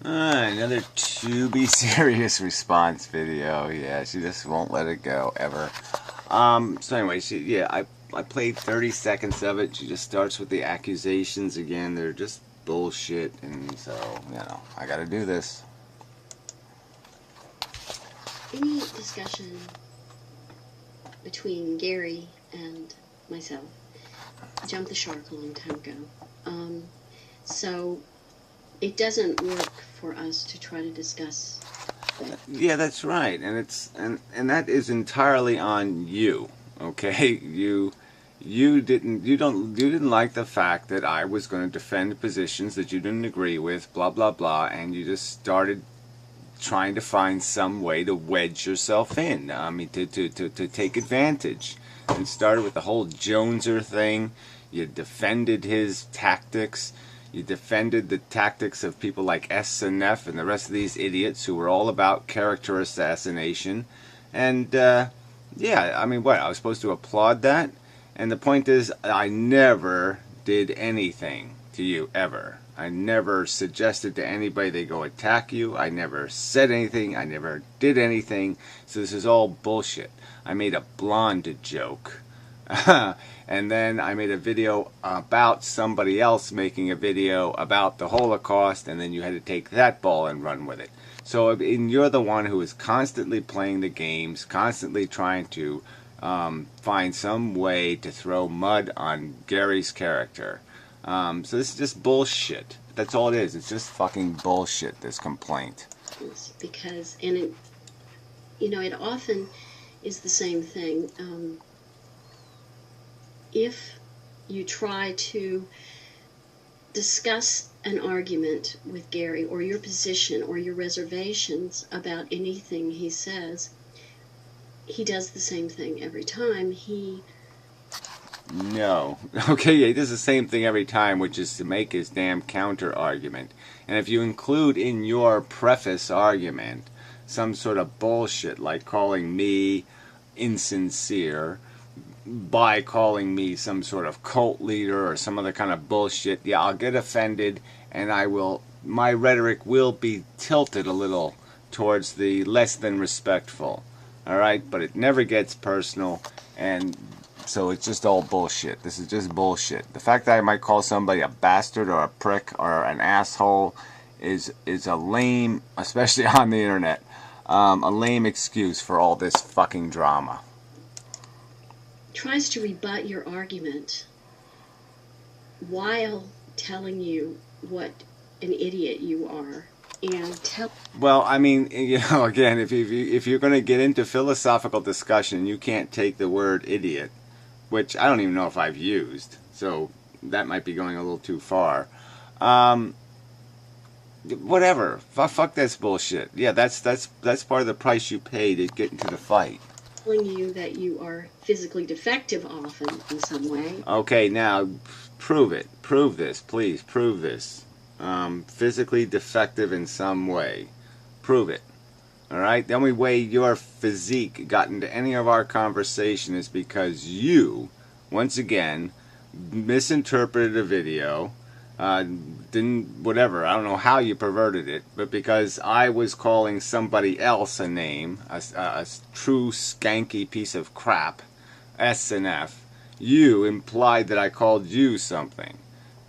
Another 2bsirius response video. Yeah, she just won't let it go ever. So anyway, I played 30 seconds of it. She just starts with the accusations again. They're just bullshit, and so, you know, I gotta do this. Any discussion between Gary and myself jumped the shark a long time ago. So it doesn't work for us to try to discuss that. Yeah, that's right, and that is entirely on you. Okay, you didn't like the fact that I was going to defend positions that you didn't agree with, blah blah blah, and you just started trying to find some way to wedge yourself in. I mean, to take advantage. And started with the whole Joneser thing. You defended his tactics. You defended the tactics of people like S and F and the rest of these idiots who were all about character assassination. And, yeah, I mean, what? I was supposed to applaud that? And the point is, I never did anything to you, ever. I never suggested to anybody they go attack you. I never said anything. I never did anything. So this is all bullshit. I made a blonde joke. And then I made a video about somebody else making a video about the Holocaust, and then you had to take that ball and run with it. So you're the one who is constantly playing the games, constantly trying to find some way to throw mud on Gary's character. So this is just bullshit. That's all it is. It's just fucking bullshit, this complaint. It's because, and it, you know, it often is the same thing. If you try to discuss an argument with Gary, or your position or your reservations about anything he says, he does the same thing every time. No. Okay, yeah, he does the same thing every time, which is to make his damn counter-argument. And if you include in your preface argument some sort of bullshit, like calling me insincere, by calling me some sort of cult leader or some other kind of bullshit, yeah, I'll get offended, and my rhetoric will be tilted a little towards the less than respectful. Alright? But it never gets personal, and so it's just all bullshit. This is just bullshit. The fact that I might call somebody a bastard or a prick or an asshole is a lame, especially on the internet, a lame excuse for all this fucking drama. Tries to rebut your argument while telling you what an idiot you are, and well, I mean, you know, again, if you're going to get into philosophical discussion, you can't take the word idiot, which I don't even know if I've used, so that might be going a little too far. Whatever, fuck this bullshit. Yeah, that's part of the price you pay to get into the fight. Telling you that you are physically defective often in some way. Okay, now prove it. Prove this, please. Prove this. Physically defective in some way. Prove it. Alright? The only way your physique got into any of our conversation is because you, once again, misinterpreted a video. Didn't, whatever, I don't know how you perverted it, but because I was calling somebody else a name, a true skanky piece of crap, S and F, you implied that I called you something.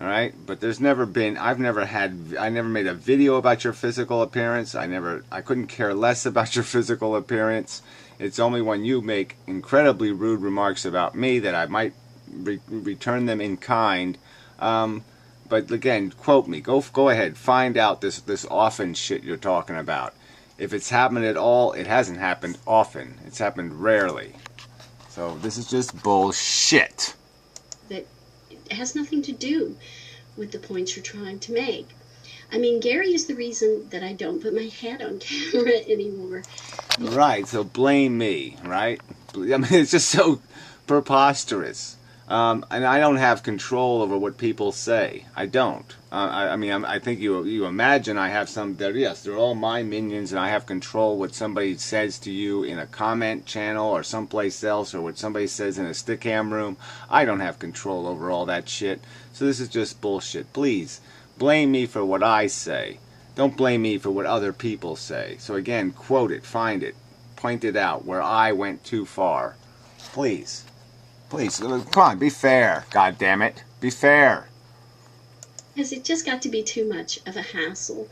Alright? But there's never been, I never made a video about your physical appearance. I couldn't care less about your physical appearance. It's only when you make incredibly rude remarks about me that I might return them in kind. But again, quote me. Go ahead. Find out this often shit you're talking about. If it's happened at all, it hasn't happened often. It's happened rarely. So this is just bullshit. That has nothing to do with the points you're trying to make. I mean, Gary is the reason that I don't put my head on camera anymore. Right, so blame me, right? I mean, it's just so preposterous. And I don't have control over what people say. I don't. I mean, I think you imagine I have some. Yes, they're all my minions, and I have control what somebody says to you in a comment channel or someplace else, or what somebody says in a stick-cam room. I don't have control over all that shit. So this is just bullshit. Please blame me for what I say. Don't blame me for what other people say. So again, quote it, find it, point it out where I went too far. Please. Please, come on, be fair, God damn it. Be fair. Has it just got to be too much of a hassle?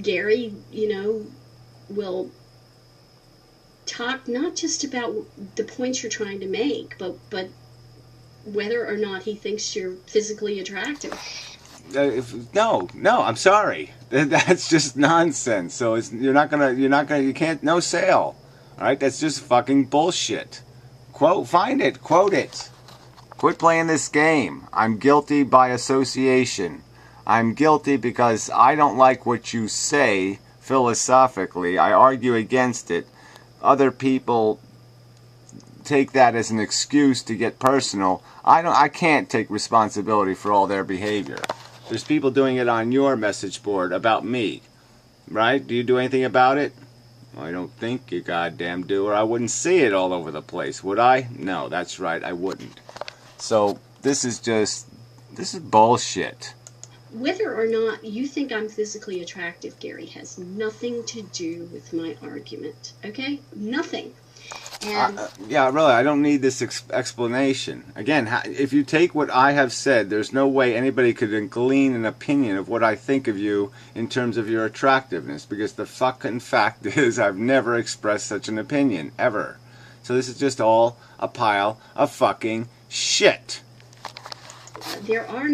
Gary, will talk not just about the points you're trying to make, but whether or not he thinks you're physically attractive. No, I'm sorry. That's just nonsense. So you can't, no sale. All right, that's just fucking bullshit. Find it, quote it. Quit playing this game. I'm guilty by association. I'm guilty because I don't like what you say philosophically. I argue against it. Other people take that as an excuse to get personal. I can't take responsibility for all their behavior. There's people doing it on your message board about me. Right? Do you do anything about it? I don't think you goddamn do, or I wouldn't see it all over the place, would I? No, that's right, I wouldn't. So, this is bullshit. Whether or not you think I'm physically attractive, Gary, has nothing to do with my argument, okay? Nothing. And yeah, really, I don't need this explanation. Again, if you take what I have said, there's no way anybody could glean an opinion of what I think of you in terms of your attractiveness, because the fucking fact is I've never expressed such an opinion, ever. So this is just all a pile of fucking shit. There are,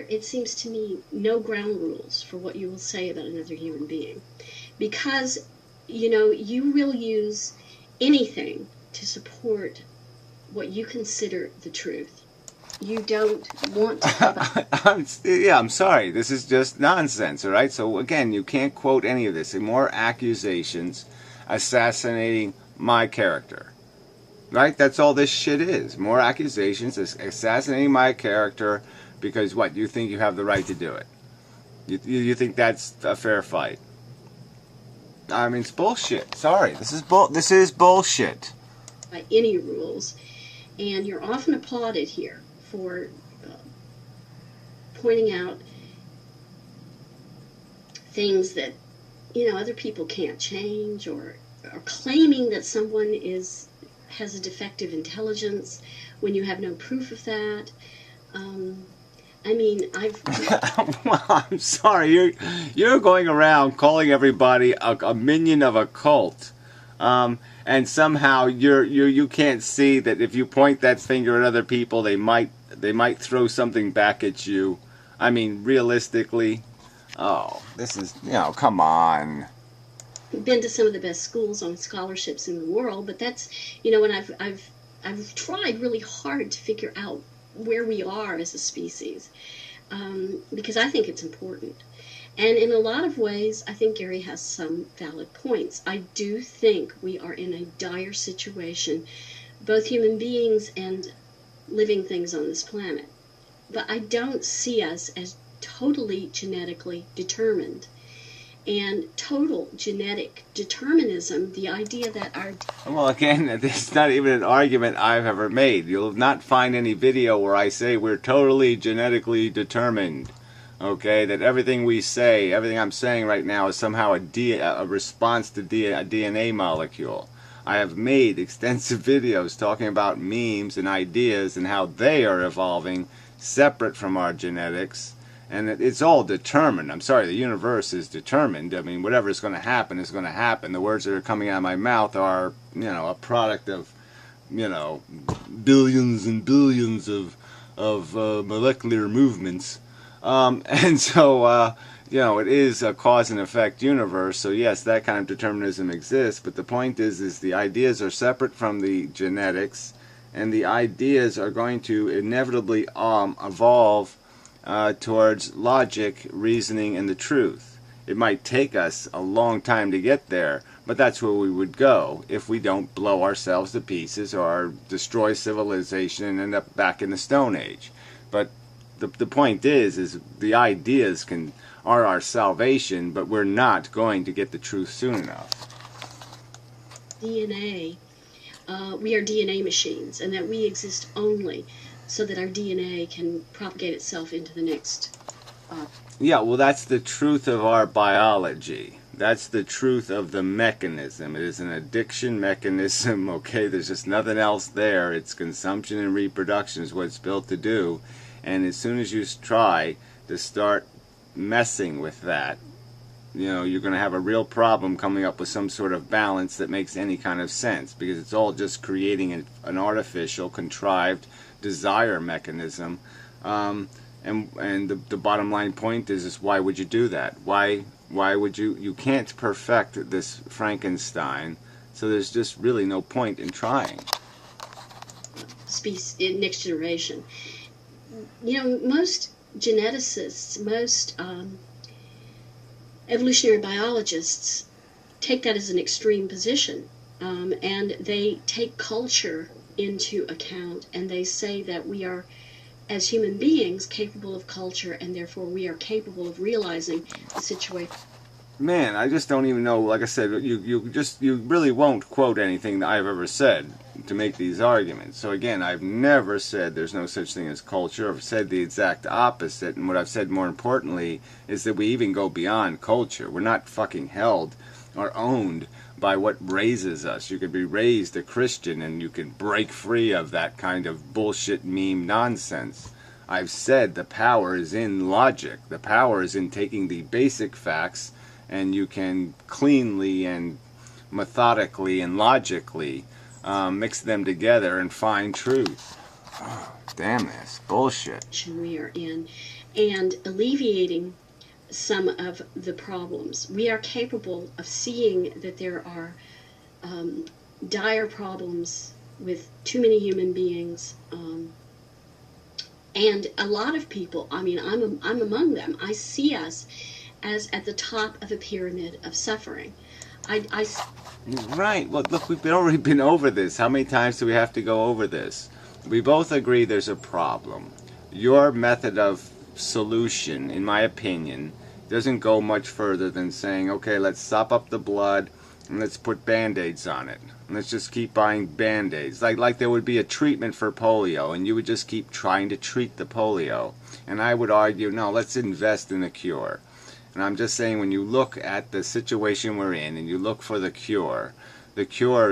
it seems to me, no ground rules for what you will say about another human being. Because, you will use anything to support what you consider the truth. You don't want to... I'm sorry. This is just nonsense, all right? So, again, you can't quote any of this. More accusations assassinating my character. Right? That's all this shit is. More accusations assassinating my character because, what, you think you have the right to do it? You think that's a fair fight? I mean, it's bullshit. Sorry. This is bullshit. By any rules. And you're often applauded here for pointing out things that, other people can't change, or claiming that someone has a defective intelligence when you have no proof of that. Well, I'm sorry. You're going around calling everybody a minion of a cult, and somehow you can't see that if you point that finger at other people, they might throw something back at you. I mean, realistically, this is come on. Been to some of the best schools on scholarships in the world, but that's and I've tried really hard to figure out where we are as a species, because I think it's important. And in a lot of ways, I think Gary has some valid points. I do think we are in a dire situation, both human beings and living things on this planet. But I don't see us as totally genetically determined. And total genetic determinism, the idea that our... Well, again, it's not even an argument I've ever made. You'll not find any video where I say we're totally genetically determined. Okay? That everything we say, everything I'm saying right now is somehow a response to a DNA molecule. I have made extensive videos talking about memes and ideas and how they are evolving separate from our genetics. And it's all determined. I'm sorry, the universe is determined. I mean, whatever is going to happen is going to happen. The words that are coming out of my mouth are, a product of, billions and billions of molecular movements. And so, it is a cause and effect universe. So yes, that kind of determinism exists. But the point is the ideas are separate from the genetics, and the ideas are going to inevitably evolve towards logic, reasoning, and the truth. It might take us a long time to get there, but that's where we would go if we don't blow ourselves to pieces or destroy civilization and end up back in the Stone Age. But the point is the ideas are our salvation, but we're not going to get the truth soon enough. DNA, we are DNA machines, and that we exist only so that our DNA can propagate itself into the next Yeah, well, that's the truth of our biology. That's the truth of the mechanism. It is an addiction mechanism, okay? There's just nothing else there. It's consumption and reproduction is what it's built to do. And as soon as you try to start messing with that, you know, you're going to have a real problem coming up with some sort of balance that makes any kind of sense, because it's all just creating an artificial, contrived desire mechanism. And the bottom line point is why would you do that? Why would you can't perfect this Frankenstein, so there's just really no point in trying. Next generation. You know, most geneticists, most evolutionary biologists take that as an extreme position, and they take culture into account, and they say that we are, as human beings, capable of culture, and therefore we are capable of realizing the situation. Man, I just don't even know. Like I said, you really won't quote anything that I've ever said to make these arguments. So again, I've never said there's no such thing as culture. I've said the exact opposite, and what I've said more importantly is that we even go beyond culture. We're not fucking held or owned by what raises us. You could be raised a Christian and you can break free of that kind of bullshit meme nonsense. I've said the power is in logic. The power is in taking the basic facts, and you can cleanly and methodically and logically mix them together and find truth. Oh, damn this bullshit. We are in, and alleviating some of the problems. We are capable of seeing that there are dire problems with too many human beings, and a lot of people. I mean, I'm among them. I see us as at the top of a pyramid of suffering. Right. Well, look, we've already been over this. How many times do we have to go over this? We both agree there's a problem. Your method of solution, in my opinion, doesn't go much further than saying, okay, let's sop up the blood and let's put Band-Aids on it. And let's just keep buying Band-Aids. Like there would be a treatment for polio, and you would just keep trying to treat the polio. And I would argue, no, let's invest in a cure. And I'm just saying, when you look at the situation we're in and you look for the cure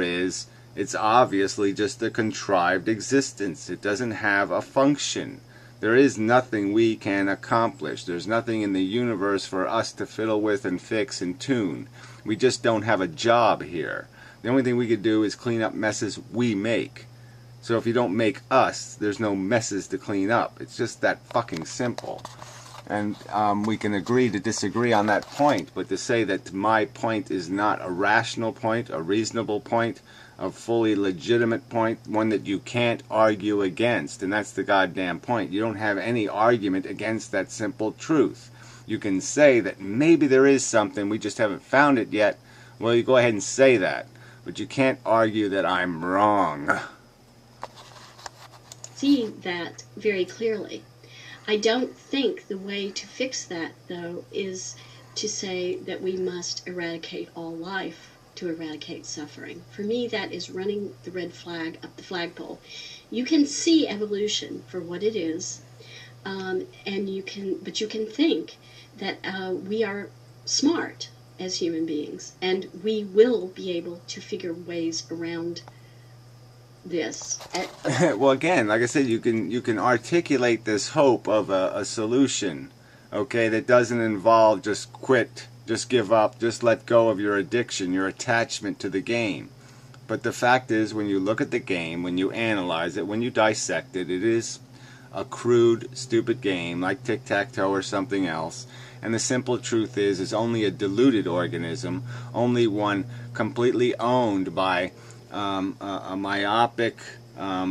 is, it's obviously just a contrived existence. It doesn't have a function. There is nothing we can accomplish. There's nothing in the universe for us to fiddle with and fix and tune. We just don't have a job here. The only thing we could do is clean up messes we make. So if you don't make us, there's no messes to clean up. It's just that fucking simple. And we can agree to disagree on that point, but to say that my point is not a rational point, a reasonable point, a fully legitimate point, one that you can't argue against, and that's the goddamn point. You don't have any argument against that simple truth. You can say that maybe there is something, we just haven't found it yet. Well, you go ahead and say that, but you can't argue that I'm wrong. See that very clearly. I don't think the way to fix that, though, is to say that we must eradicate all life to eradicate suffering. For me, that is running the red flag up the flagpole. You can see evolution for what it is, but you can think that we are smart as human beings, and we will be able to figure ways around this. Well, again, like I said, you can articulate this hope of a solution, okay, that doesn't involve just quit, just give up, just let go of your addiction, your attachment to the game. But the fact is, when you look at the game, when you analyze it, when you dissect it, it is a crude, stupid game like tic-tac-toe or something else. And the simple truth is only a deluded organism, only one completely owned by a myopic,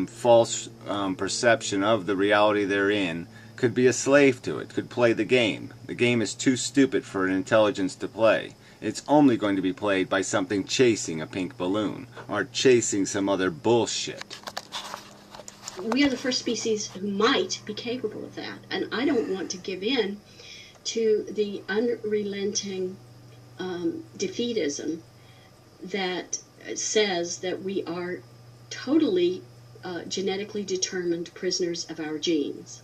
false perception of the reality they're in, could be a slave to it, could play the game. The game is too stupid for an intelligence to play. It's only going to be played by something chasing a pink balloon, or chasing some other bullshit. We are the first species who might be capable of that, and I don't want to give in to the unrelenting defeatism that says that we are totally genetically determined prisoners of our genes.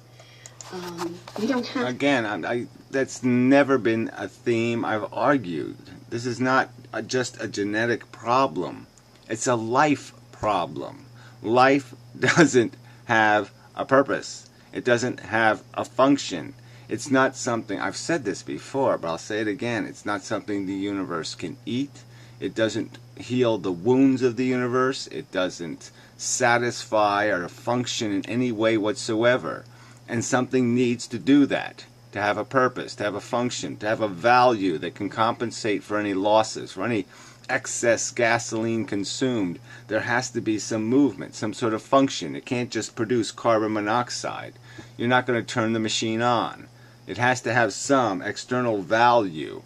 We don't have... Again, that's never been a theme I've argued. This is not just a genetic problem. It's a life problem. Life doesn't have a purpose. It doesn't have a function. It's not something, I've said this before, but I'll say it again, it's not something the universe can eat. It doesn't heal the wounds of the universe. It doesn't satisfy or function in any way whatsoever. And something needs to do that, to have a purpose, to have a function, to have a value that can compensate for any losses, for any excess gasoline consumed. There has to be some movement, some sort of function. It can't just produce carbon monoxide. You're not going to turn the machine on. It has to have some external value,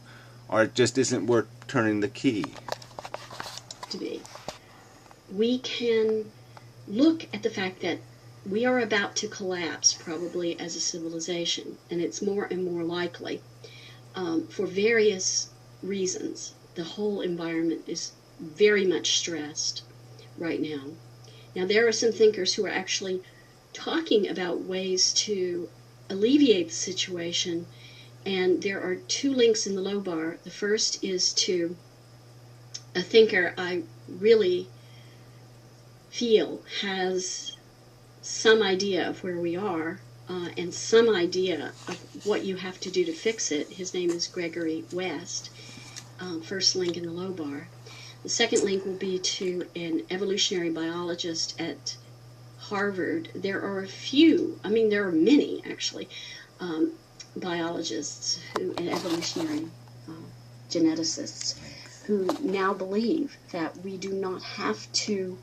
or it just isn't worth turning the key. To be. We can look at the fact that we are about to collapse, probably as a civilization, and it's more and more likely for various reasons. The whole environment is very much stressed right now. Now, there are some thinkers who are actually talking about ways to alleviate the situation, and there are two links in the low bar. The first is to a thinker I really feel has some idea of where we are and some idea of what you have to do to fix it. His name is Gregory West. First link in the low bar. The second link will be to an evolutionary biologist at Harvard. There are a few, there are many actually, biologists and evolutionary geneticists who now believe that we do not have to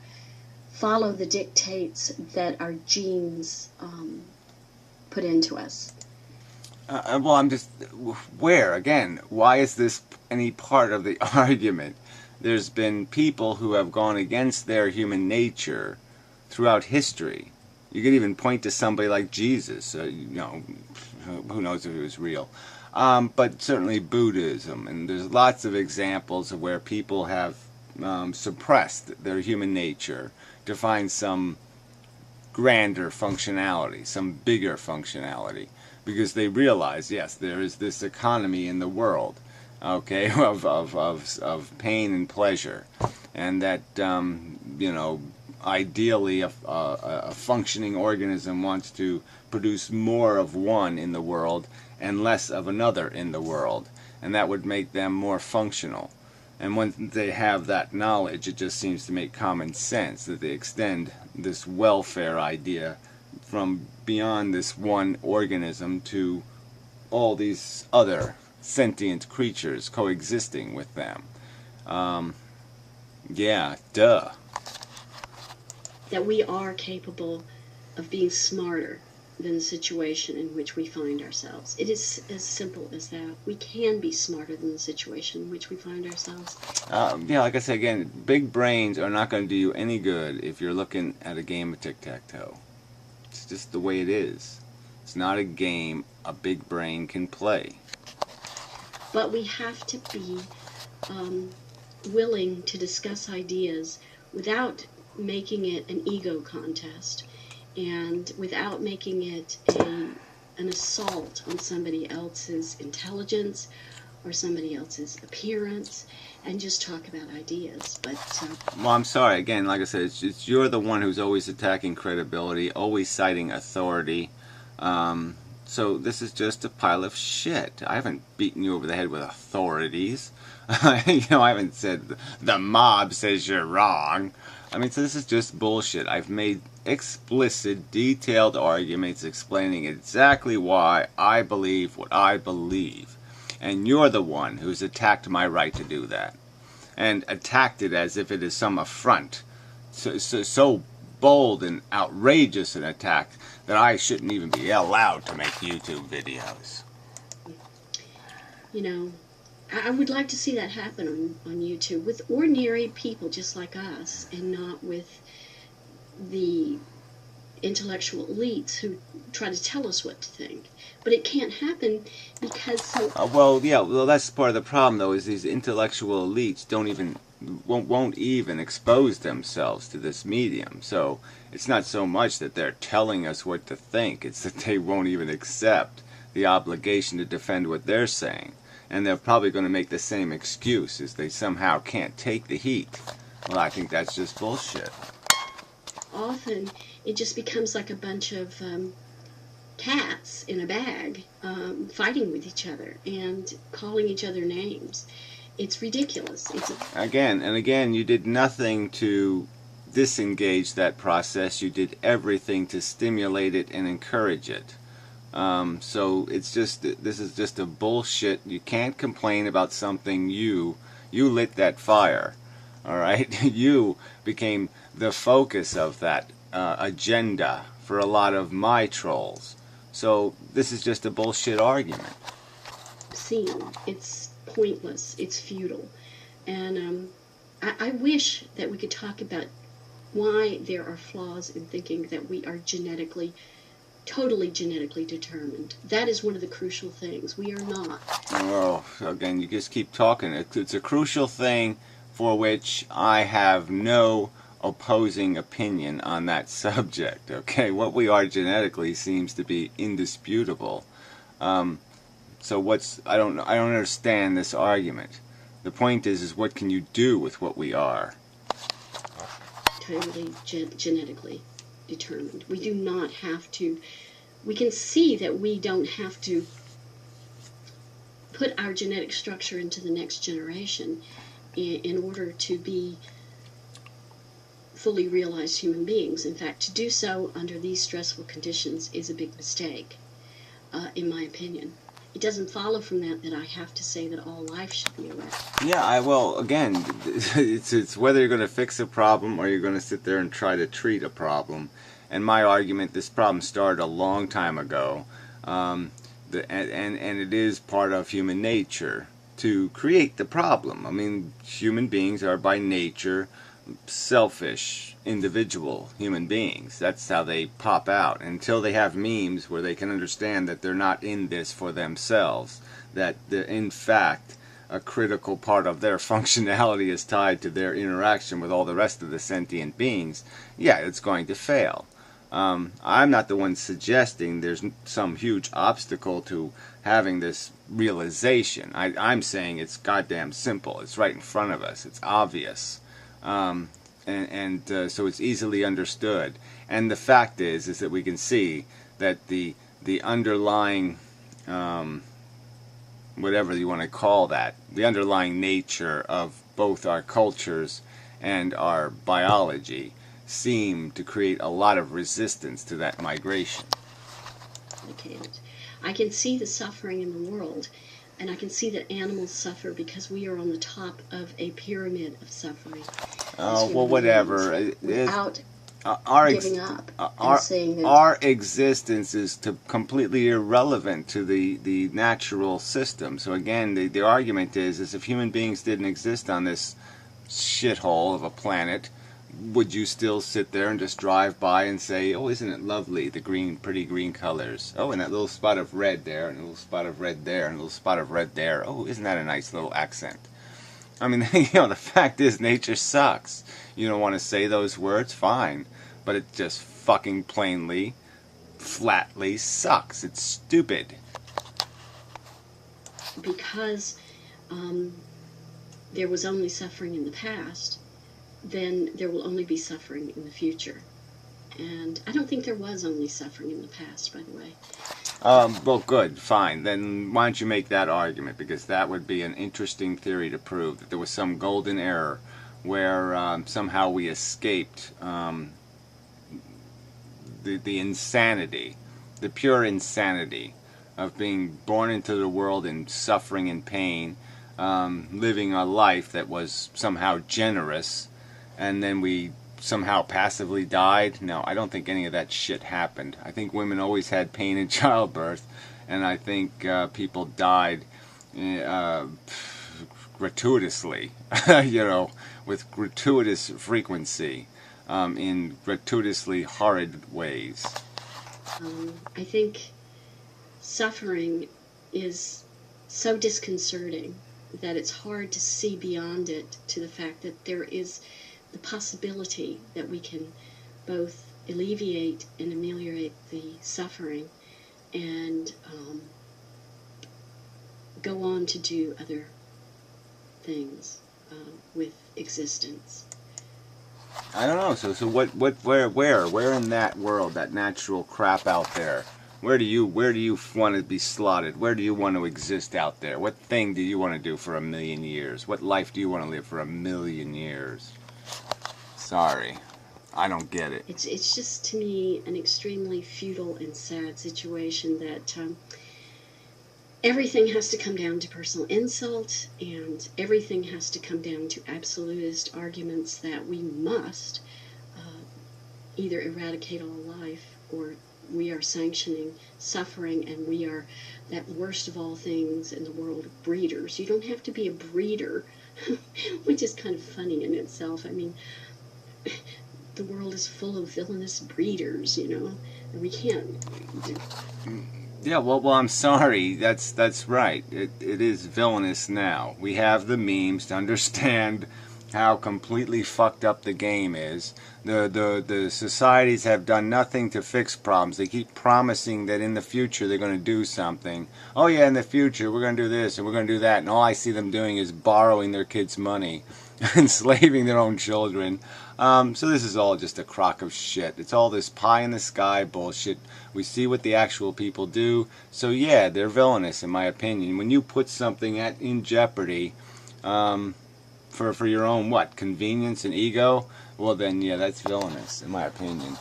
follow the dictates that our genes put into us. Well, I'm just... Where? Again, why is this any part of the argument? There's been people who have gone against their human nature throughout history. You could even point to somebody like Jesus. Who knows if he was real. But certainly Buddhism. And there's lots of examples of where people have suppressed their human nature to find some grander functionality, some bigger functionality, because they realize, yes, there is this economy in the world, okay, of pain and pleasure, and that ideally a functioning organism wants to produce more of one in the world and less of another in the world, and that would make them more functional. And when they have that knowledge, it just seems to make common sense that they extend this welfare idea from beyond this one organism to all these other sentient creatures coexisting with them. Yeah, duh. That we are capable of being smarter than the situation in which we find ourselves. It is as simple as that. We can be smarter than the situation in which we find ourselves. Yeah, like I said again, big brains are not going to do you any good if you're looking at a game of tic-tac-toe. It's just the way it is. It's not a game a big brain can play. But we have to be willing to discuss ideas without making it an ego contest, and without making it an assault on somebody else's intelligence or somebody else's appearance, and just talk about ideas. But well, I'm sorry. Again, like I said, it's you're the one who's always attacking credibility, always citing authority. So this is just a pile of shit. I haven't beaten you over the head with authorities. I haven't said the mob says you're wrong. So this is just bullshit. I've made explicit, detailed arguments explaining exactly why I believe what I believe. And you're the one who's attacked my right to do that. And attacked it as if it is some affront. So bold and outrageous an attack that I shouldn't even be allowed to make YouTube videos. I would like to see that happen on YouTube with ordinary people just like us, and not with the intellectual elites who try to tell us what to think. But it can't happen because well, that's part of the problem, though, is these intellectual elites don't even won't even expose themselves to this medium. So it's not so much that they're telling us what to think, it's that they won't even accept the obligation to defend what they're saying. And they're probably going to make the same excuse, is they somehow can't take the heat. Well, I think that's just bullshit. Often it just becomes like a bunch of cats in a bag fighting with each other and calling each other names. It's ridiculous. Again, you did nothing to disengage that process. You did everything to stimulate it and encourage it. So this is just a bullshit. You can't complain about something you lit that fire. All right, you became the focus of that agenda for a lot of my trolls. So this is just a bullshit argument. It's pointless. It's futile, and I wish that we could talk about why there are flaws in thinking that we are totally genetically determined. That is one of the crucial things. We are not. Well, again, you just keep talking. It's a crucial thing for which I have no opposing opinion on that subject. Okay, what we are genetically seems to be indisputable. So I don't understand this argument. The point is what can you do with what we are? Totally genetically determined. We do not have to. We can see that we don't have to put our genetic structure into the next generation in order to be fully realized human beings. In fact, to do so under these stressful conditions is a big mistake, in my opinion. It doesn't follow from that I have to say that all life should be erect. Yeah, again, it's whether you're going to fix a problem or you're going to sit there and try to treat a problem. And my argument, this problem started a long time ago, and it is part of human nature to create the problem. I mean, human beings are by nature selfish, individual human beings. That's how they pop out. Until they have memes where they can understand that they're not in this for themselves, that in fact a critical part of their functionality is tied to their interaction with all the rest of the sentient beings, yeah, it's going to fail. I'm not the one suggesting there's some huge obstacle to having this realization. I'm saying it's goddamn simple. It's right in front of us. It's obvious. So it's easily understood. And the fact is that we can see that the underlying, whatever you want to call that, the underlying nature of both our cultures and our biology seem to create a lot of resistance to that migration. I can see the suffering in the world, and I can see that animals suffer because we are on the top of a pyramid of suffering. Oh, well, whatever. Without giving up and saying that our existence is completely irrelevant to the natural system. So again, the argument is if human beings didn't exist on this shithole of a planet, would you still sit there and just drive by and say, oh, isn't it lovely, the pretty green colors? Oh, and that little spot of red there, and a little spot of red there, and a little spot of red there. Oh, isn't that a nice little accent? I mean, the fact is nature sucks. You don't want to say those words, fine. But it just fucking plainly, flatly sucks. It's stupid. Because there was only suffering in the past, then there will only be suffering in the future. And I don't think there was only suffering in the past, by the way. Well, good, fine. Then why don't you make that argument? Because that would be an interesting theory to prove that there was some golden era where somehow we escaped the insanity, the pure insanity of being born into the world in suffering and pain, living a life that was somehow generous, and then we somehow passively died. No, I don't think any of that shit happened. I think women always had pain in childbirth, and I think people died gratuitously, with gratuitous frequency, in gratuitously horrid ways. I think suffering is so disconcerting that it's hard to see beyond it to the fact that there is the possibility that we can both alleviate and ameliorate the suffering and go on to do other things with existence. I don't know. So where in that world, that natural crap out there, where do you want to be slotted? Where do you want to exist out there? What thing do you want to do for 1,000,000 years? What life do you want to live for 1,000,000 years? Sorry, I don't get it. It's just, to me, an extremely futile and sad situation that everything has to come down to personal insult, and everything has to come down to absolutist arguments that we must either eradicate all life, or we are sanctioning suffering, and we are that worst of all things in the world of breeders. You don't have to be a breeder, which is kind of funny in itself. I mean, the world is full of villainous breeders, you know, and we can't. Yeah, well, I'm sorry. That's right. It is villainous now. We have the memes to understand how completely fucked up the game is. The societies have done nothing to fix problems. They keep promising that in the future they're going to do something. Oh yeah, in the future we're going to do this and we're going to do that, and all I see them doing is borrowing their kids' money, enslaving their own children. So this is all just a crock of shit. It's all this pie in the sky bullshit. We see what the actual people do. So yeah, they're villainous in my opinion. When you put something in jeopardy for your own convenience and ego, well then yeah, that's villainous in my opinion.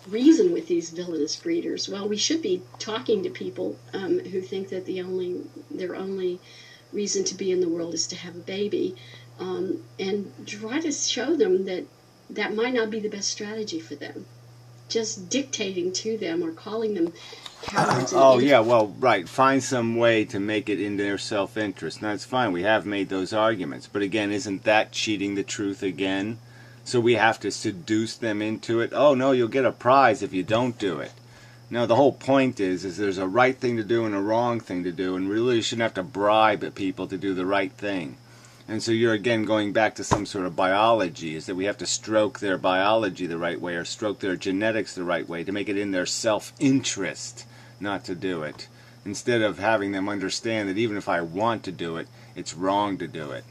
Reason with these villainous breeders. Well, we should be talking to people who think that their only reason to be in the world is to have a baby. And try to show them that that might not be the best strategy for them. Just dictating to them or calling them cowards. Oh, yeah, well, right. Find some way to make it in their self-interest. Now, it's fine. We have made those arguments. But again, isn't that cheating the truth again? So we have to seduce them into it. Oh, no, you'll get a prize if you don't do it. No, the whole point is there's a right thing to do and a wrong thing to do, and really you shouldn't have to bribe people to do the right thing. And so you're again going back to some sort of biology, is that we have to stroke their biology the right way or stroke their genetics the right way to make it in their self-interest not to do it, instead of having them understand that even if I want to do it, it's wrong to do it.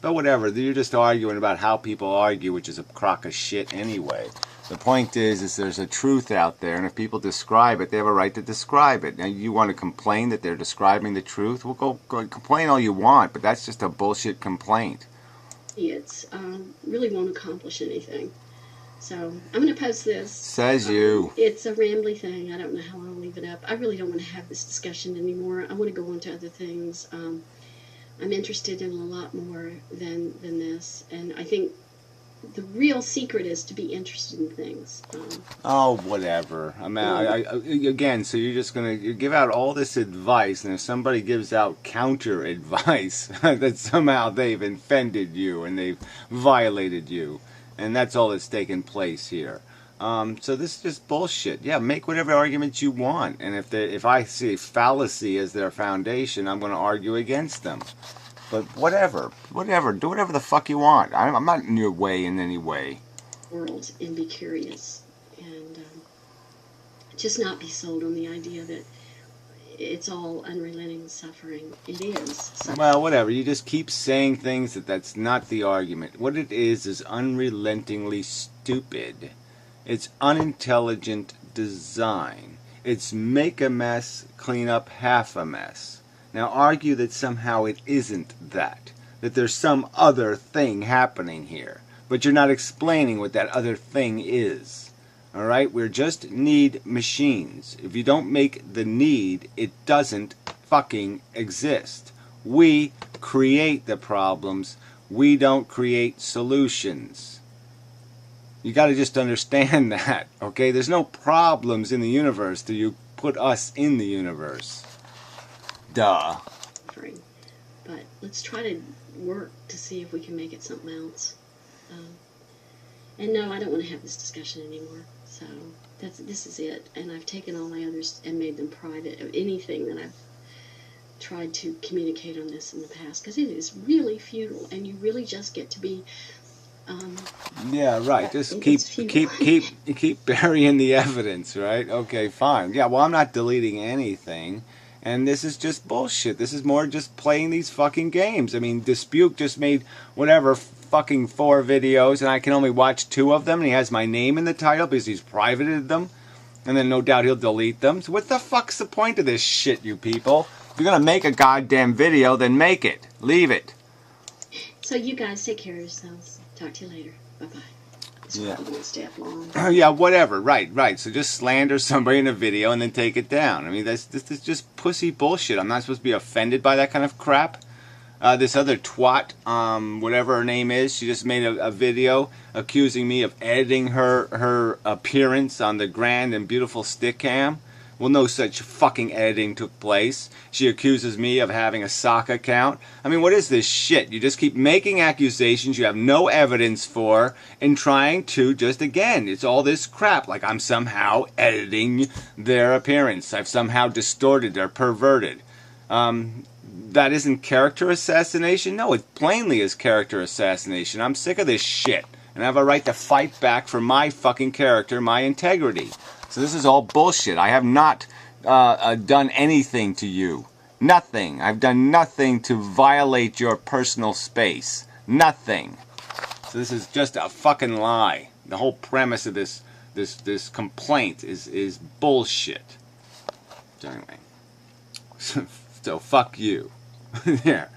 But whatever, you're just arguing about how people argue, which is a crock of shit anyway. The point is there's a truth out there, and if people describe it, they have a right to describe it. Now, you want to complain that they're describing the truth? Well, go complain all you want, but that's just a bullshit complaint. It's really won't accomplish anything. So I'm going to post this. Says you. It's a rambly thing. I don't know how I'll leave it up. I really don't want to have this discussion anymore. I want to go on to other things. I'm interested in a lot more than this, and I think the real secret is to be interested in things. Oh, whatever. I mean, again, so you're just going to give out all this advice, and if somebody gives out counter advice, that somehow they've offended you and they've violated you, and that's all that's taken place here. So this is just bullshit. Yeah, make whatever arguments you want, and if I see fallacy as their foundation, I'm going to argue against them. But whatever, do whatever the fuck you want. I'm not in your way in any way. World and be curious, and just not be sold on the idea that it's all unrelenting suffering. It is suffering. Well, whatever. You just keep saying things that's not the argument. What it is unrelentingly stupid. It's unintelligent design. It's make a mess, clean up half a mess. Now argue that somehow it isn't that there's some other thing happening here. But you're not explaining what that other thing is. Alright? We just need machines. If you don't make the need, it doesn't fucking exist. We create the problems. We don't create solutions. You got to just understand that, okay? There's no problems in the universe till you put us in the universe. Duh. But let's try to work to see if we can make it something else. And no, I don't want to have this discussion anymore. So this is it. And I've taken all my others and made them private. Anything that I've tried to communicate on this in the past, because it is really futile, and you really just get to be. Yeah, right. Just it's keep burying the evidence, right? Okay, fine. Yeah, well, I'm not deleting anything, and this is just bullshit. This is more just playing these fucking games. I mean, Dispute just made whatever fucking 4 videos, and I can only watch 2 of them, and he has my name in the title because he's privated them, and then no doubt he'll delete them. So what the fuck's the point of this shit, you people? If you're gonna make a goddamn video, then make it. Leave it. So you guys take care of yourselves. Talk to you later. Bye-bye. This probably won't stay up long. Yeah, whatever. Right. So just slander somebody in a video and then take it down. I mean, this is just pussy bullshit. I'm not supposed to be offended by that kind of crap. This other twat, whatever her name is, she just made a video accusing me of editing her appearance on the grand and beautiful stick cam. Well, no such fucking editing took place. She accuses me of having a sock account. I mean, what is this shit? You just keep making accusations you have no evidence for and trying to just, again, it's all this crap. Like I'm somehow editing their appearance. I've somehow distorted or perverted. That isn't character assassination? No, it plainly is character assassination. I'm sick of this shit. And I have a right to fight back for my fucking character, my integrity. So this is all bullshit. I have not done anything to you. Nothing. I've done nothing to violate your personal space. Nothing. So this is just a fucking lie. The whole premise of this complaint is bullshit. So anyway. So fuck you. There.